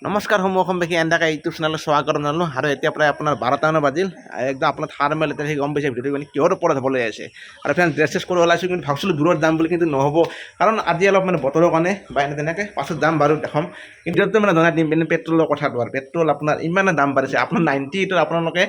নমস্কাৰ সমূহ অসমবাসী এন্দাকা ইউটিউব চেনেলত স্বাগতম জনালোঁ আৰু এতিয়া প্ৰায় আপোনাৰ 12টা মান বাজিল একদম আপোনাৰ থাৰ মেল এতিয়া গম পাইছে ভিডিঅ'টো মানে কিহৰ ওপৰত হ'বলৈ আছে আৰু ফ্ৰেণ্ড ড্ৰেছ চেছ কৰি ওলাইছোঁ কিন্তু ভাবিছিলোঁ দূৰত যাম বুলি কিন্তু নহ'ব কাৰণ আজি অলপ মানে বতৰৰ কাৰণে বা এনে তেনেকৈ পাছত যাম বাৰু দেখাম কিন্তু এতিয়া মানে জনাই দিম পেট্ৰলৰ কথাটো আৰু পেট্ৰল আপোনাৰ ইমানে দাম বাঢ়িছে আপোনাৰ 98 আপোনালোকে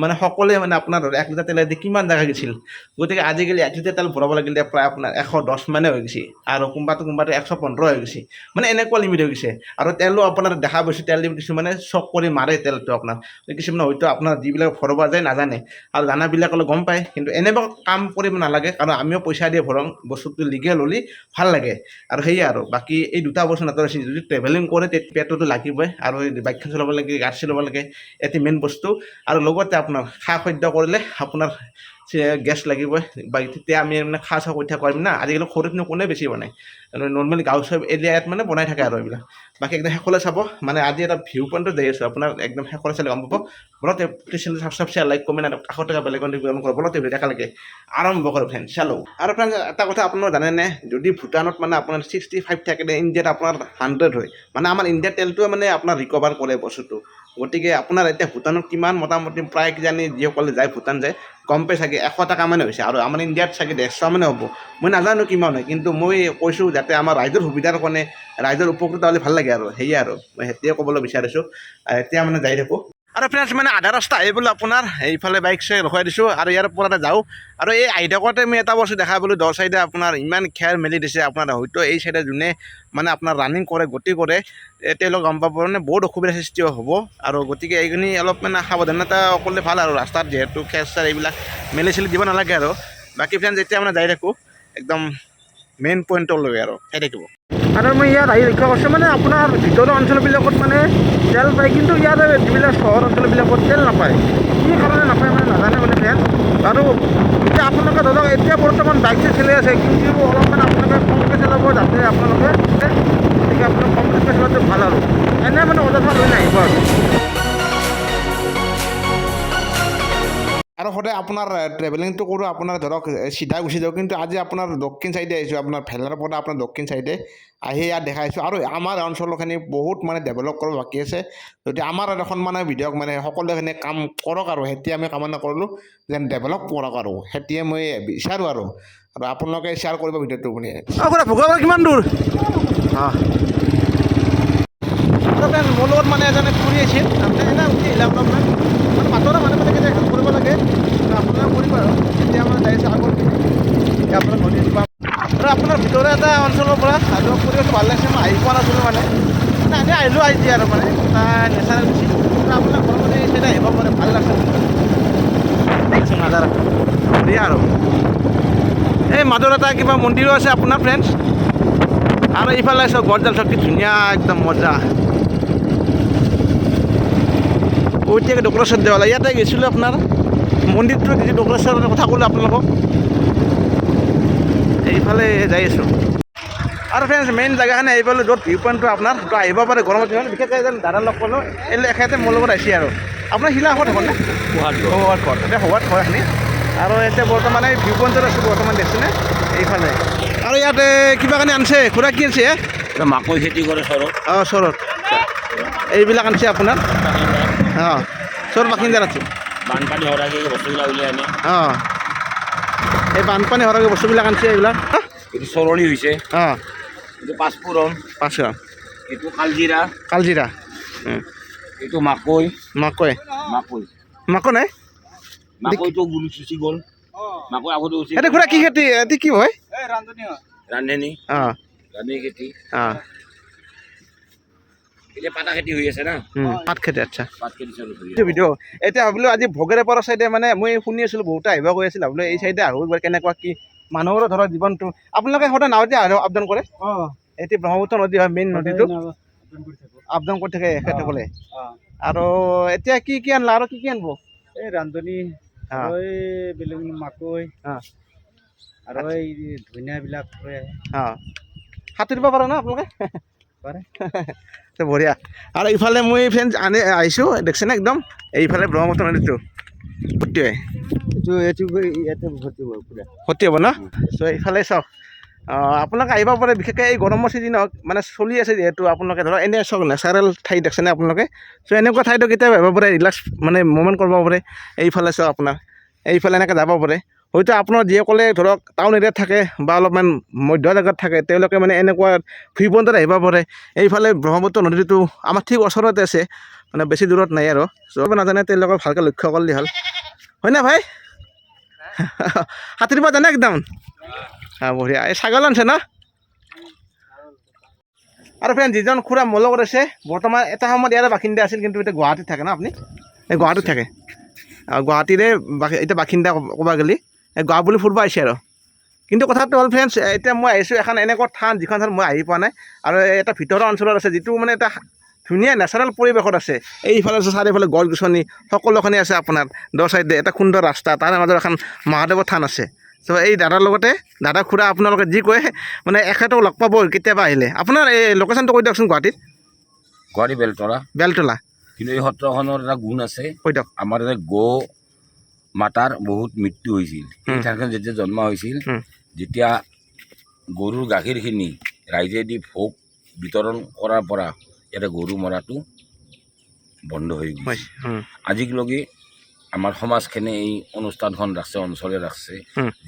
মানে সকলোৱে মানে আপোনাৰ 1 লিটাৰ তেলেদি কিমান জেগা গৈছিল গতিকে আজিকালি 1 লিটাৰ তেল ভৰাব লাগিলে প্ৰায় আপোনাৰ 110 মানে হৈ গৈছে আৰু কোনোবাটো 115 হৈ গৈছে মানে এনেকুৱা লিমিট হৈ গৈছে আৰু তেলো আপোনাৰ দেখা পাইছোঁ তেল দি কিছুমানে চক কৰি মাৰে তেলটো আপোনাৰ কিছুমানে হয়তো আপোনাৰ যিবিলাক ভৰাব যায় নাজানে আৰু জানাবিলাক অলপ গম পায় কিন্তু এনেকুৱা কাম কৰিব নালাগে কাৰণ আমিও পইচা দিয়ে ভৰাওঁ বস্তুটো লিগেল হ'লে ভাল লাগে আৰু সেয়ে আৰু বাকী এই দুটা বস্তু নাতৰিছে যদি ট্ৰেভেলিং কৰে পেট্ৰলটো লাগিবই আৰু বাইকখন চলাব লাগে গাড়ী চলাব লাগে এটি মেইন বস্তু আৰু লগতে আপোনাৰ খা খাদ্য কৰিলে আপোনাৰ গেছ লাগিবই বা তেতিয়া আমি মানে খা চা কৰি থাকিব পাৰিম না আজিকালি খৰিতনো কোনে বেছি বনায় নৰ্মেলি গাঁও চব এৰিয়াত মানে বনাই থাকে আৰু এইবিলাক বাকী একদম শেষলৈ চাব মানে আজি এটা ভিউ পইণ্টত যাই আছোঁ আপোনাৰ একদম শেষলৈ চালে গম পাব বলতে চেনেল ছাবস্ক্ৰাইব লাইক কমেণ্ট আৰু কাষত থকা বেলেগ কৰিব বলতে দেখালৈকে আৰম্ভ কৰোঁ ফ্ৰেণ্ড চালোঁ আৰু ফ্ৰেণ্ড এটা কথা আপোনালোকে জানেনে যদি ভূটানত মানে আপোনাৰ 65 থাকে ইণ্ডিয়াত আপোনাৰ 100 হয় মানে আমাৰ ইণ্ডিয়াৰ তেলটোৱে মানে আপোনাৰ ৰিকভাৰ কৰে বস্তুটো গতিকে আপোনাৰ এতিয়া ভূটানত কিমান মোটামুটি প্ৰায় কিজানি যিসকলে যায় ভূটান যায় গম পাই চাগে 100 টকা মানে হৈছে আৰু আমাৰ ইণ্ডিয়াত চাগে 150 মানে হ'ব মই নাজানো কিমান হয় কিন্তু মই কৈছোঁ যাতে আমাৰ ৰাইজৰ সুবিধাৰ কাৰণে ৰাইজৰ উপকৃত হ'লে ভাল লাগে আৰু সেয়ে আৰু মই সেইটোৱে ক'বলৈ বিচাৰিছোঁ এতিয়া মানে যাই থাকোঁ আৰু ফ্ৰেণ্ডছ মানে আধা ৰাস্তা আহি বোলো আপোনাৰ এইফালে বাইক চাইক ৰখাই দিছোঁ আৰু ইয়াৰ পৰা যাওঁ আৰু এই আহি থাকোঁতে মই এটা বস্তু দেখা পালোঁ দহ চাইডে আপোনাৰ ইমান খেৰ মেলি দিছে আপোনাৰ হয়তো এই চাইডে যোনে মানে আপোনাৰ ৰানিং কৰে গতি কৰে তেওঁলোক গম পাব মানে বহুত অসুবিধাৰ সৃষ্টি হ'ব আৰু গতিকে এইখিনি অলপ মানে সাৱধানতা কৰিলে ভাল আৰু ৰাস্তাত যিহেতু খেৰ চেৰ এইবিলাক মেলি চেলি দিব নালাগে আৰু বাকী ফ্ৰেণ্ডছ যেতিয়া মানে যাই থাকোঁ একদম মেইন পইণ্টলৈ আৰু চাই থাকিব আৰু মই ইয়াত আহি লক্ষ্য কৰিছোঁ মানে আপোনাৰ ভিতৰৰ অঞ্চলবিলাকত মানে তেল পায় কিন্তু ইয়াত যিবিলাক চহৰ অঞ্চলবিলাকত তেল নাপায় কি কাৰণে নাপায় মানে নাজানে মানে ফ্ৰেণ্ড আৰু এতিয়া আপোনালোকে ধৰক এতিয়া বৰ্তমান বাইক চলি আছে কিন্তু অলপমান আপোনালোকে কমকৈ চলাব যাতে আপোনালোকে গতিকে আপোনালোকে কমকৈ চলাটো ভাল আৰু এনে মানে অযথা লৈ নাহিব আৰু সদায় আপোনাৰ ট্ৰেভেলিংটো কৰোঁ আপোনাৰ ধৰক চিধা গুচি যাওঁ কিন্তু আজি আপোনাৰ দক্ষিণ চাইডে আহিছোঁ আপোনাৰ ভেলাৰ পৰা আপোনাৰ দক্ষিণ চাইডে আহি ইয়াত দেখাইছোঁ আৰু আমাৰ অঞ্চলখিনি বহুত মানে ডেভেলপ কৰিব বাকী আছে যদি আমাৰ এখন মানে ভিডিঅ'ক মানে সকলোখিনি কাম কৰক আৰু সেতিয়া আমি কামনা কৰিলোঁ যেন ডেভেলপ কৰক আৰু সেতিয়ে মই বিচাৰোঁ আৰু আপোনালোকে শ্বেয়াৰ কৰিব ভিডিঅ'টো শুনি ভোগাবাৰ কিমান দূৰ অঁ মোৰ লগত মানে এজনে ফুৰি আছিল এনে উঠি আহিলে অলপমান মানে মাতৰা মানুহ মানে হেল্প কৰিব লাগে আপোনালোকে কৰিব আৰু এতিয়া মানে যাইছোঁ আগত এতিয়া আপোনাৰ নদীত পাম আৰু আপোনাৰ ভিতৰৰ এটা অঞ্চলৰ পৰা যোৱা পৰিৱেশটো ভাল লাগিছে মই আহি পোৱা নাছিলোঁ মানে এনেই আহিলোঁ আজি আৰু মানে এটা নেচাৰেল গুচি আপোনাৰ ঘৰৰ মানে এই চাইডে আহিব পাৰে ভাল লাগছে নাজাৰা দিয়া আৰু এই মাজত এটা কিবা মন্দিৰো আছে আপোনাৰ ফ্ৰেণ্ডছ আৰু ইফালে চব গছডাল চব কি ধুনীয়া একদম মজা এতিয়া ডেক'ৰেশ্যন দেৱালা ইয়াতে গৈছিলোঁ আপোনাৰ মন্দিৰটো যি ডেক'ৰেশ্যনৰ কথা ক'লোঁ আপোনালোকক এইফালে যাই আছোঁ আৰু ফ্ৰেণ্ডছ মেইন জেগাখিনি আহি পালোঁ য'ত ভিউ পইণ্টটো আপোনাৰ তো আহিব পাৰে গৰমত দিনত বিশেষকৈ এজন দাদাৰ লগ পালোঁ এই এখেতে মোৰ লগত আহিছে আৰু আপোনাৰ শিলাঘৰত হ'ব নে হোৱাত ঘৰ এতিয়া হোৱাত ঘৰ এখিনি আৰু এতিয়া বৰ্তমান এই ভিউ পইণ্টত আছোঁ বৰ্তমান দেখিছেনে এইফালে আৰু ইয়াতে কিবা কাৰণে আনিছে খুৰা কি আনিছে মাকৈ খেতি কৰে চৰত অঁ চৰত এইবিলাক আনিছে আপোনাৰ অঁ চৰ বাসিন্দাৰ আছে বানপানী হোৱাকৈ বস্তুবিলাক উলিয়াই আনে অঁ এই বানপানী হোৱাকৈ বস্তুবিলাক আনিছে এইবিলাক এইটো চৰণি হৈছে অঁ এইটো পাঁচফোৰণ এইটো কালজিৰা কালজিৰা এইটো মাকৈ মাকৈ মাকৈ মাকৈ নাই মাকৈটো গুলি চুচি গ'ল মাকৈ আগতে উচি এইটো খুৰা কি খেতি এইটো কি হয় ৰান্ধনি অঁ ৰান্ধনি খেতি অঁ এতিয়া পাতা খেতি হৈ আছে না পাত খেতি আচ্ছা পাত খেতি চালু ভিডিঅ' এতিয়া ভাবিলোঁ আজি ভোগেৰেপাৰৰ চাইডে মানে মই শুনি আছিলোঁ বহুতে আহিব কৈ আছিল ভাবিলোঁ এই চাইডে আহোঁ এইবাৰ কেনেকুৱা কি মানুহৰো ধৰক জীৱনটো আপোনালোকে সদায় নাওতে আপ ডাউন কৰে এতিয়া ব্ৰহ্মপুত্ৰ নদী হয় মেইন নদীটো আপ ডাউন কৰি থাকে এখেতসকলে আৰু এতিয়া কি কি আনলা আৰু কি কি আনিব এই ৰান্ধনি আৰু এই বেলেগ মাকৈ আৰু এই ধনিয়াবিলাক অঁ সাঁতুৰিব পাৰে ন আপোনালোকে পাৰে বঢ়িয়া আৰু ইফালে মই ফ্ৰেণ্ডছ আহিছোঁ দেখিছেনে একদম এইফালে ব্ৰহ্মপুত্ৰ নদীটো ভৰ্তি হয় এইটো ইয়াতে ভৰ্তি হ'ব পুৰা ভৰ্তি হ'ব ন চ' এইফালে চাওক আপোনালোকে আহিব পাৰে বিশেষকৈ এই গৰমৰ ছিজনত মানে চলি আছে যিহেতু আপোনালোকে ধৰক এনেই চাওক নেচাৰেল ঠাই দেখিছেনে আপোনালোকে চ' এনেকুৱা ঠাইতো কেতিয়াবা আহিব পাৰে ৰিলেক্স মানে মুভমেণ্ট কৰিব পাৰে এইফালে চাওক আপোনাৰ এইফালে এনেকৈ যাব পাৰে হয়তো আপোনাৰ যিসকলে ধৰক টাউন এৰিয়াত থাকে বা অলপমান মধ্য জেগাত থাকে তেওঁলোকে মানে এনেকুৱা ভিউ পইণ্টত আহিব পাৰে এইফালে ব্ৰহ্মপুত্ৰ নদীটো আমাৰ ঠিক ওচৰতে আছে মানে বেছি দূৰত নাই আৰু চব নাজানে তেওঁলোকক ভালকৈ লক্ষ্য কৰিলে হ'ল হয়নে ভাই সাঁতুৰিব জানে একদম বঢ়িয়া এই ছাগল আনছে ন আৰু ফ্ৰেণ্ড যিজন খুৰা মোৰ লগত আছে বৰ্তমান এটা সময়ত ইয়াৰে বাসিন্দা আছিল কিন্তু এতিয়া গুৱাহাটীত থাকে ন আপুনি এই গুৱাহাটীত থাকে গুৱাহাটীৰে এতিয়া বাসিন্দা ক'ব গ'লে এই গুৱা বুলি ফুৰিব আহিছে আৰু কিন্তু কথাটো হ'ল ফ্ৰেণ্ডছ এতিয়া মই আহিছোঁ এখন এনেকুৱা থান যিখন থান মই আহি পোৱা নাই আৰু এটা ভিতৰৰ অঞ্চলত আছে যিটো মানে এটা ধুনীয়া নেচাৰেল পৰিৱেশত আছে এইফালে আছে চাৰিওফালে গছ গছনি সকলোখিনি আছে আপোনাৰ দ চাইডে এটা সুন্দৰ ৰাস্তা তাৰে মাজত এখন মহাদেৱৰ থান আছে চ' এই দাদাৰ লগতে দাদা খুৰা আপোনালোকে যি কয় মানে এখেতক লগ পাব কেতিয়াবা আহিলে আপোনাৰ এই লোকেশ্যনটো কৈ দিয়কচোন গুৱাহাটীত গুৱাহাটী বেলতলা বেলতলা কিন্তু এই সত্ৰখনৰ এটা গুণ আছে কৈ দিয়ক আমাৰ ইয়াতে গৌ মাতাৰ বহুত মৃত্যু হৈছিল এই ঠাইখন যেতিয়া জন্ম হৈছিল যেতিয়া গৰুৰ গাখীৰখিনি ৰাইজে দি ভোগ বিতৰণ কৰাৰ পৰা ইয়াতে গৰু মৰাটো বন্ধ হৈ গৈছে আজিলৈকে আমাৰ সমাজখনে এই অনুষ্ঠানখন ৰাখছে অঞ্চলে ৰাখছে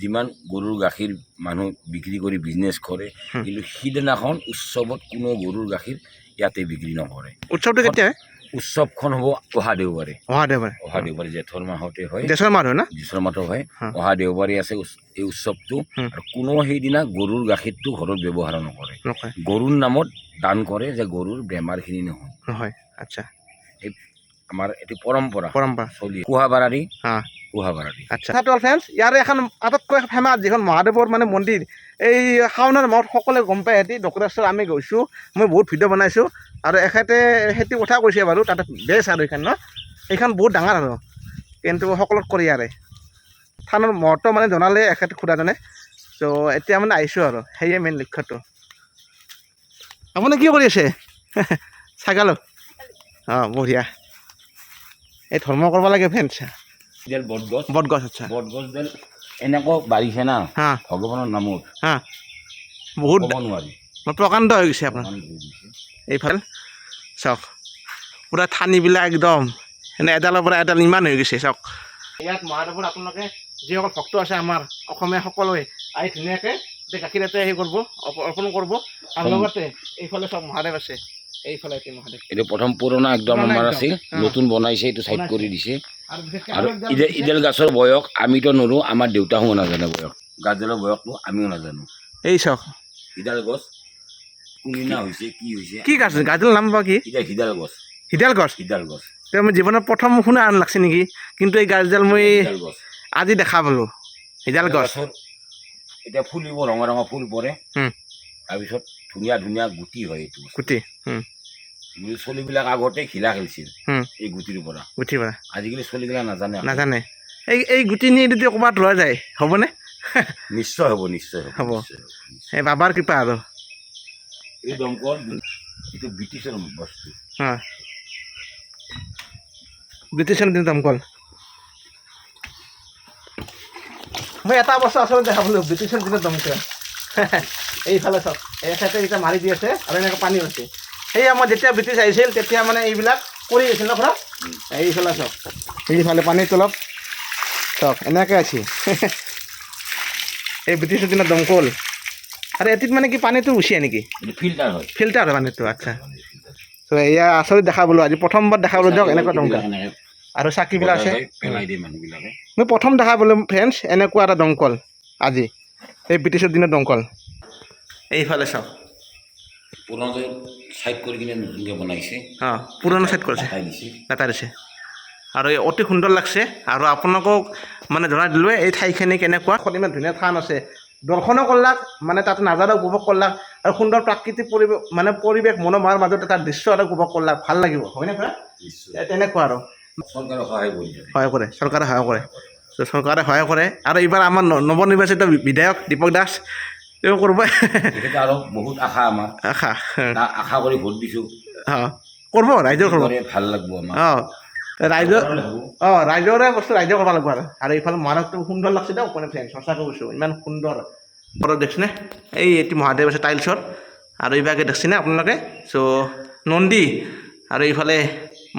যিমান গৰুৰ গাখীৰ মানুহ বিক্ৰী কৰি বিজনেছ কৰে কিন্তু সিদিনাখন উৎসৱত কোনো গৰুৰ গাখীৰ ইয়াতে বিক্ৰী নকৰে উৎসৱটো কেতিয়া উৎসৱখন হ'ব অহা দেওবাৰে জেঠৰ মাহতে হয় জেঠৰ মাহ হয় না জেঠৰ মাহত হয় অহা দেওবাৰে আছে এই উৎসৱটো আৰু কোনো সেইদিনা গৰুৰ গাখীৰটো ঘৰত ব্যৱহাৰ নকৰে গৰুৰ নামত দান কৰে যে গৰুৰ বেমাৰখিনি নহয় আচ্ছা এই আমাৰ এইটো পৰম্পৰা চলি কুহাবাৰী আচ্ছা ফ্ৰেণ্ডছ ইয়াৰে এখন আটাইতকৈ ফেমাছ যিখন মহাদেৱৰ মানে মন্দিৰ এই শাওণৰ মাহত সকলোৱে গম পায় সিহঁতি ডক্টৰ আমি গৈছোঁ মই বহুত ভিডিঅ' বনাইছোঁ আৰু এখেতে সেইটো কথা কৈছে বাৰু তাতে বেষ্ট আৰু এইখন ন এইখন বহুত ডাঙৰ আৰু কিন্তু সকলোত কৰি ইয়াৰে থানৰ মহত্ব মানে জনালে এখেতে খুৰাজনে চ' এতিয়া মানে আহিছোঁ আৰু সেয়ে মেইন লক্ষ্যটো আপুনি কি কৰি আছে ছাগালো বঢ়িয়া এই ধৰ্ম কৰিব লাগে ফ্ৰেণ্ডছ বটগছ আচ্ছা বটগছডাল এনেকুৱা বাঢ়িছে না ভগৱানৰ নামত বহুত নোৱাৰি প্ৰকাণ্ড হৈ গৈছে আপোনাৰ এইফালে চাওক পূৰা ঠানিবিলাক একদম এনে এডালৰ পৰা এডাল ইমান হৈ গৈছে চাওক ইয়াত মহাদেৱৰ আপোনালোকে যিসকল ভক্ত আছে আমাৰ অসমীয়া সকলোৱে আহি ধুনীয়াকৈ গাখীৰ ইয়াতে হেৰি কৰিব অৰ্পণ কৰিব আৰু লগতে এইফালে চব মহাদেৱ আছে এইফালে মহাদেৱ এইটো প্ৰথম পুৰণা একদম আমাৰ আছিল নতুন বনাইছে এইটো চাইড কৰি দিছে আৰু ইডেল গাছৰ বয়স আমিতো নোৱাৰোঁ আমাৰ দেউতাহঁও নাজানে বয়স গাছডালৰ বয়সটো আমিও নাজানো এই চাওক ইডাল গছ কোনদিনা হৈছে কি হৈছে কি গাছ গাছডালৰ নাম বা কি সিডাল গছ হিডাল গছ তেওঁ মই জীৱনত প্ৰথম শুনা আন লাগছে নেকি কিন্তু এই গাছডাল মই আজি দেখা পালোঁ হিডাল গছ এতিয়া ফুলিব ৰঙা ৰঙা ফুল পৰে তাৰপিছত ধুনীয়া ধুনীয়া গুটি হয় এইটো গুটি চলিবিলাক আগতে ঘিলা খেলিছিল এই গুটিৰ পৰা আজিকালি চলিবিলাক নাজানে এই গুটি নি যদি ক'ৰবাত লোৱা যায় হ'বনে নিশ্চয় হ'ব এই বাবাৰ কৃপা আৰু এই দমকল এইটো ব্ৰিটিছৰ বস্তু ব্ৰিটিছৰ দিন দমকল মই এটা বস্তু আচলতে দেখা পালোঁ ব্ৰিটিছৰ দিনত দমকল এইফালে চাওক এখেতে এতিয়া মাৰি দি আছে আৰু এনেকৈ পানী হৈছে সেয়া মই যেতিয়া ব্ৰিটিছ আহিছিল তেতিয়া মানে এইবিলাক কৰি গৈছিল ন খুৰা এইফালে চাওক এইফালে পানীৰ তলত চাওক এনেকৈ আছে এই ব্ৰিটিছৰ দিনত দমকল আৰু এটিত মানে কি পানীটো উচিয়া নেকি ফিল্টাৰ হয় পানীটো আচ্ছা ত' এয়া আচলতে দেখা পালোঁ আজি প্ৰথমবাৰ দেখা পালোঁ দিয়ক এনেকুৱা দমকল আৰু চাকিবিলাক আছে মই প্ৰথম দেখা পালোঁ ফ্ৰেণ্ডছ এনেকুৱা এটা দমকল আজি এই ব্ৰিটিছৰ দিনত দমকল এইফালে চাওক পুৰণা চাইড কৰিছে ডাটা দিছে আৰু এই অতি সুন্দৰ লাগছে আৰু আপোনালোকক মানে জনাই দিলোঁ এই ঠাইখিনি কেনেকুৱা ইমান ধুনীয়া থান আছে দৰ্শনো কৰলাক মানে তাতে নাজাৰা উপভোগ কৰলাক আৰু সুন্দৰ প্ৰাকৃতিক পৰিৱেশ মনোমোহাৰ মাজত এটা দৃশ্য এটা উপভোগ কৰলাক ভাল লাগিব হয়নে খুৰা তেনেকুৱা আৰু চৰকাৰে সহায় কৰে আৰু এইবাৰ আমাৰ নৱনিৰ্বাচিত বিধায়ক দীপক দাস তেওঁ কৰিব আৰু বহুত আশা আমাৰ আশা কৰি ভোট দিছোঁ কৰিব ৰাইজৰ কৰিব ভাল লাগিব ৰাইজৰে বস্তু ৰাইজে কৰিব লাগিব আৰু এইফালে মহাৰাষ্ট্ৰ সুন্দৰ লাগছে দিয়ক মানে ফ্ৰেণ্ড সঁচাকৈ কৈছোঁ ইমান সুন্দৰ ওপৰত দেখিছেনে এই এটি মহাদেৱ আছে টাইলছৰ আৰু এইভাগে দেখিছেনে আপোনালোকে চ' নন্দী আৰু এইফালে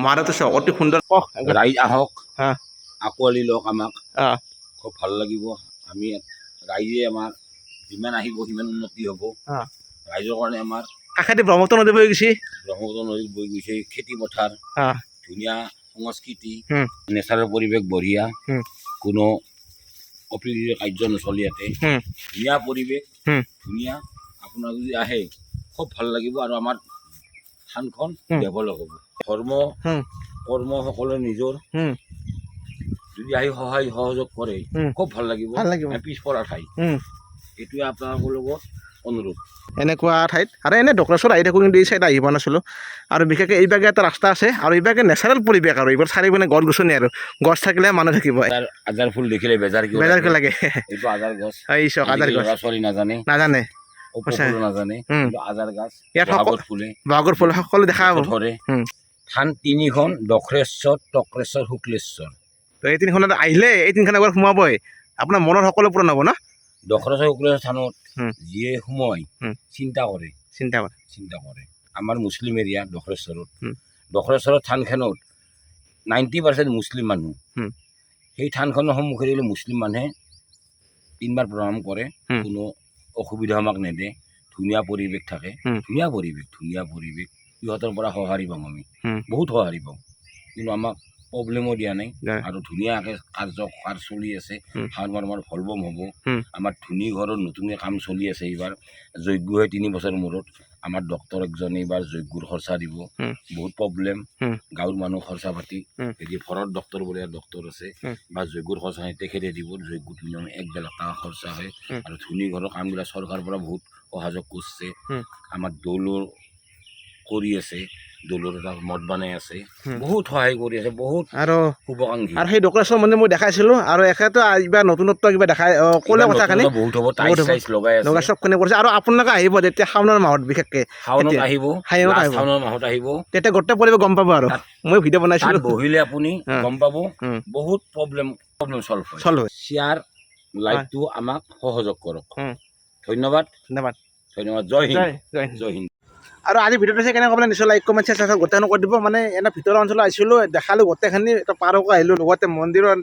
মহাদেৱটো চাওক অতি সুন্দৰ ৰাইজ আহক হা আঁকোৱালি লওক আমাক অঁ খুব ভাল লাগিব আমি ৰাইজে আমাৰ যিমান আহিব সিমান উন্নতি হ'ব অঁ ৰাইজৰ কাৰণে আমাৰ কাষেদি ব্ৰহ্মপুত্ৰ নদী বৈ গৈছে ব্ৰহ্মপুত্ৰ নদীত বৈ গৈছে খেতি পথাৰ অঁ ধুনীয়া সংস্কৃতি হুম। নেচাৰেল পৰিৱেশ বঢ়িয়া হুম। কোনো অপ্ৰীতিকৰ কাৰ্য নচলি ইয়াতে হুম। ধুনীয়া পৰিৱেশ হুম। ধুনীয়া আপোনাৰ যদি আহে খুব ভাল লাগিব আৰু আমাৰ থানখন হুম। ডেভেলপ হ'ব ধৰ্ম হুম। কৰ্ম সকলোৱে নিজৰ হুম। যদি আহি সহায় সহযোগ কৰে হুম। খুব ভাল লাগিব ভাল লাগিব। আমি পিছপৰা ঠাই হুম। এইটোৱে আপোনালোকৰ লগত অনুৰোধ এনেকুৱা ঠাইত আৰু এনে ডক্টৰেশ্বৰ আহি থাকোঁ কিন্তু এই চাইড আহিব নাছিলোঁ আৰু বিশেষকৈ এইভাগে এটা ৰাস্তা আছে আৰু এইভাগে নেচাৰেল পৰিৱেশ আৰু এইবোৰ চাৰিপিনে গছ গছনি আৰু গছ থাকিলে মানুহ থাকিব আজাৰ ফুল দেখিলে বেজাৰ কিয় বেজাৰকৈ লাগে এইটো আজাৰ গছ এই চাওক আজাৰ আজিকালি গছ ল'ৰা ছোৱালী নাজানে নাজানে কপৌ ফুলো নাজানে হুম। কিন্তু আজাৰ গাছ ইয়াত বহাগত ফুলে বহাগৰ ফুল সকলো দেখা পাব ধৰে হুম। থান তিনিখন দক্ষেশ্বৰ তক্ৰেশ্বৰ শুক্লেশ্বৰ তো এই তিনিখনত আহিলে এই তিনিখন এবাৰ সোমাবই আপোনাৰ মনৰ সকলো পূৰণ হ'ব ন দক্ষেশ্বৰ শুক্লেশ্বৰ থানত হুম। যিয়ে সোমাই হুম। চিন্তা কৰে চিন্তা কৰে আমাৰ মুছলিম এৰিয়া দক্ষেশ্বৰত হুম। দক্ষেশ্বৰৰ থানখনত 90% মুছলিম মানুহ হুম। সেই থানখনৰ সন্মুখেদি মুছলিম মানুহে 3 বাৰ প্ৰণাম কৰে হুম। কোনো অসুবিধা আমাক নেদে ধুনীয়া পৰিৱেশ থাকে হুম। ধুনীয়া পৰিৱেশ সিহঁতৰ পৰা সঁহাৰি পাম আমি হুম। বহুত সঁহাৰি পাওঁ কিন্তু আমাক প্ৰব্লেমো দিয়া নাই নাই। আৰু ধুনীয়াকৈ কাৰ্য চলি আছে হুম। শাওণ মাহৰ আমাৰ ভলবম হ'ব হুম। আমাৰ ধুনী ঘৰৰ নতুনকৈ কাম চলি আছে এইবাৰ যজ্ঞ হয় 3 বছৰ মূৰত আমাৰ ডক্তৰ একজনে এইবাৰ যজ্ঞৰ খৰচা দিব হুম। বহুত প্ৰব্লেম হুম। গাঁৱৰ মানুহ খৰচা পাতি হুম। যদি ঘৰত ডক্তৰ বুলি ডক্তৰ আছে হুম। বা যজ্ঞৰ খৰচা তেখেতে দিব যজ্ঞত মিনিমাম 1-1.5 লাখ টকা খৰচা হয় হুম। আৰু ধুনী ঘৰৰ কামবিলাক চৰকাৰৰ পৰা বহুত সহযোগ কৰিছে হুম। আমাৰ দৌলৰ কৰি আছে দৌলৰ এটা মঠ বনাই আছে হুম। বহুত সহায় কৰি আছে বহুত আৰু শুভাকাংক্ষী আৰু সেই ডক্টৰেশ্বৰ মন্দিৰ মই দেখাইছিলোঁ আৰু এখেতো কিবা নতুনত্ব কিবা দেখাই ক'লে এইবাৰ কথাখিনি নতুনকৈ বহুত হ'ব টাইলছ চাইলছ লগাই আছে লগা চবখিনি কৰিছে আৰু আপোনালোকে আহিব যেতিয়া শাওণৰ মাহত বিশেষকৈ শাওণত এতিয়া আহিব শাওণত লাষ্ট আহিব। শাওণৰ মাহত আহিব তেতিয়া গোটেই পৰিৱেশ গম পাব আৰু তাত- মই ভিডিঅ' তাত বনাইছিলোঁ বহিলে আপুনি হুম। গম পাব হুম। বহুত প্ৰব্লেম চল্ভ হয় চল্ভ হয়। শ্বেয়াৰ লাইভটো আমাক সহযোগ কৰক হুম। ধন্যবাদ ধন্যবাদ জয় হিন্দ জয় হিন্দ। জয় হিন্দ আৰু আজি ভিডিঅ'টো চাই কেনেকৈ ক'বলৈ নিশ্চয় লাইক কমেণ্ট শ্বেয়াৰ গোটেইখিনি কৰি দিব মানে এনে ভিতৰৰ অঞ্চলত আহিছিলোঁ দেখালোঁ গোটেইখিনি এটা পাৰকো আহিলোঁ লগতে মন্দিৰত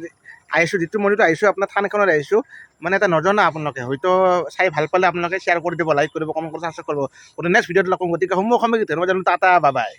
আহিছোঁ যিটো মন্দিৰত আহিছোঁ আপোনাৰ থান এখনত আহিছোঁ মানে এটা নজনা আপোনালোকে হয়তো চাই ভাল পালে আপোনালোকে শ্বেয়াৰ কৰি দিব লাইক কৰিব কমেণ্ট কৰি ছাবস্ক্ৰাইব কৰিব গতিকে নেক্সট ভিডিঅ'ত লগ পাম গতিকে সমূহ সময় ধন্যবাদ টাটা বাই বাই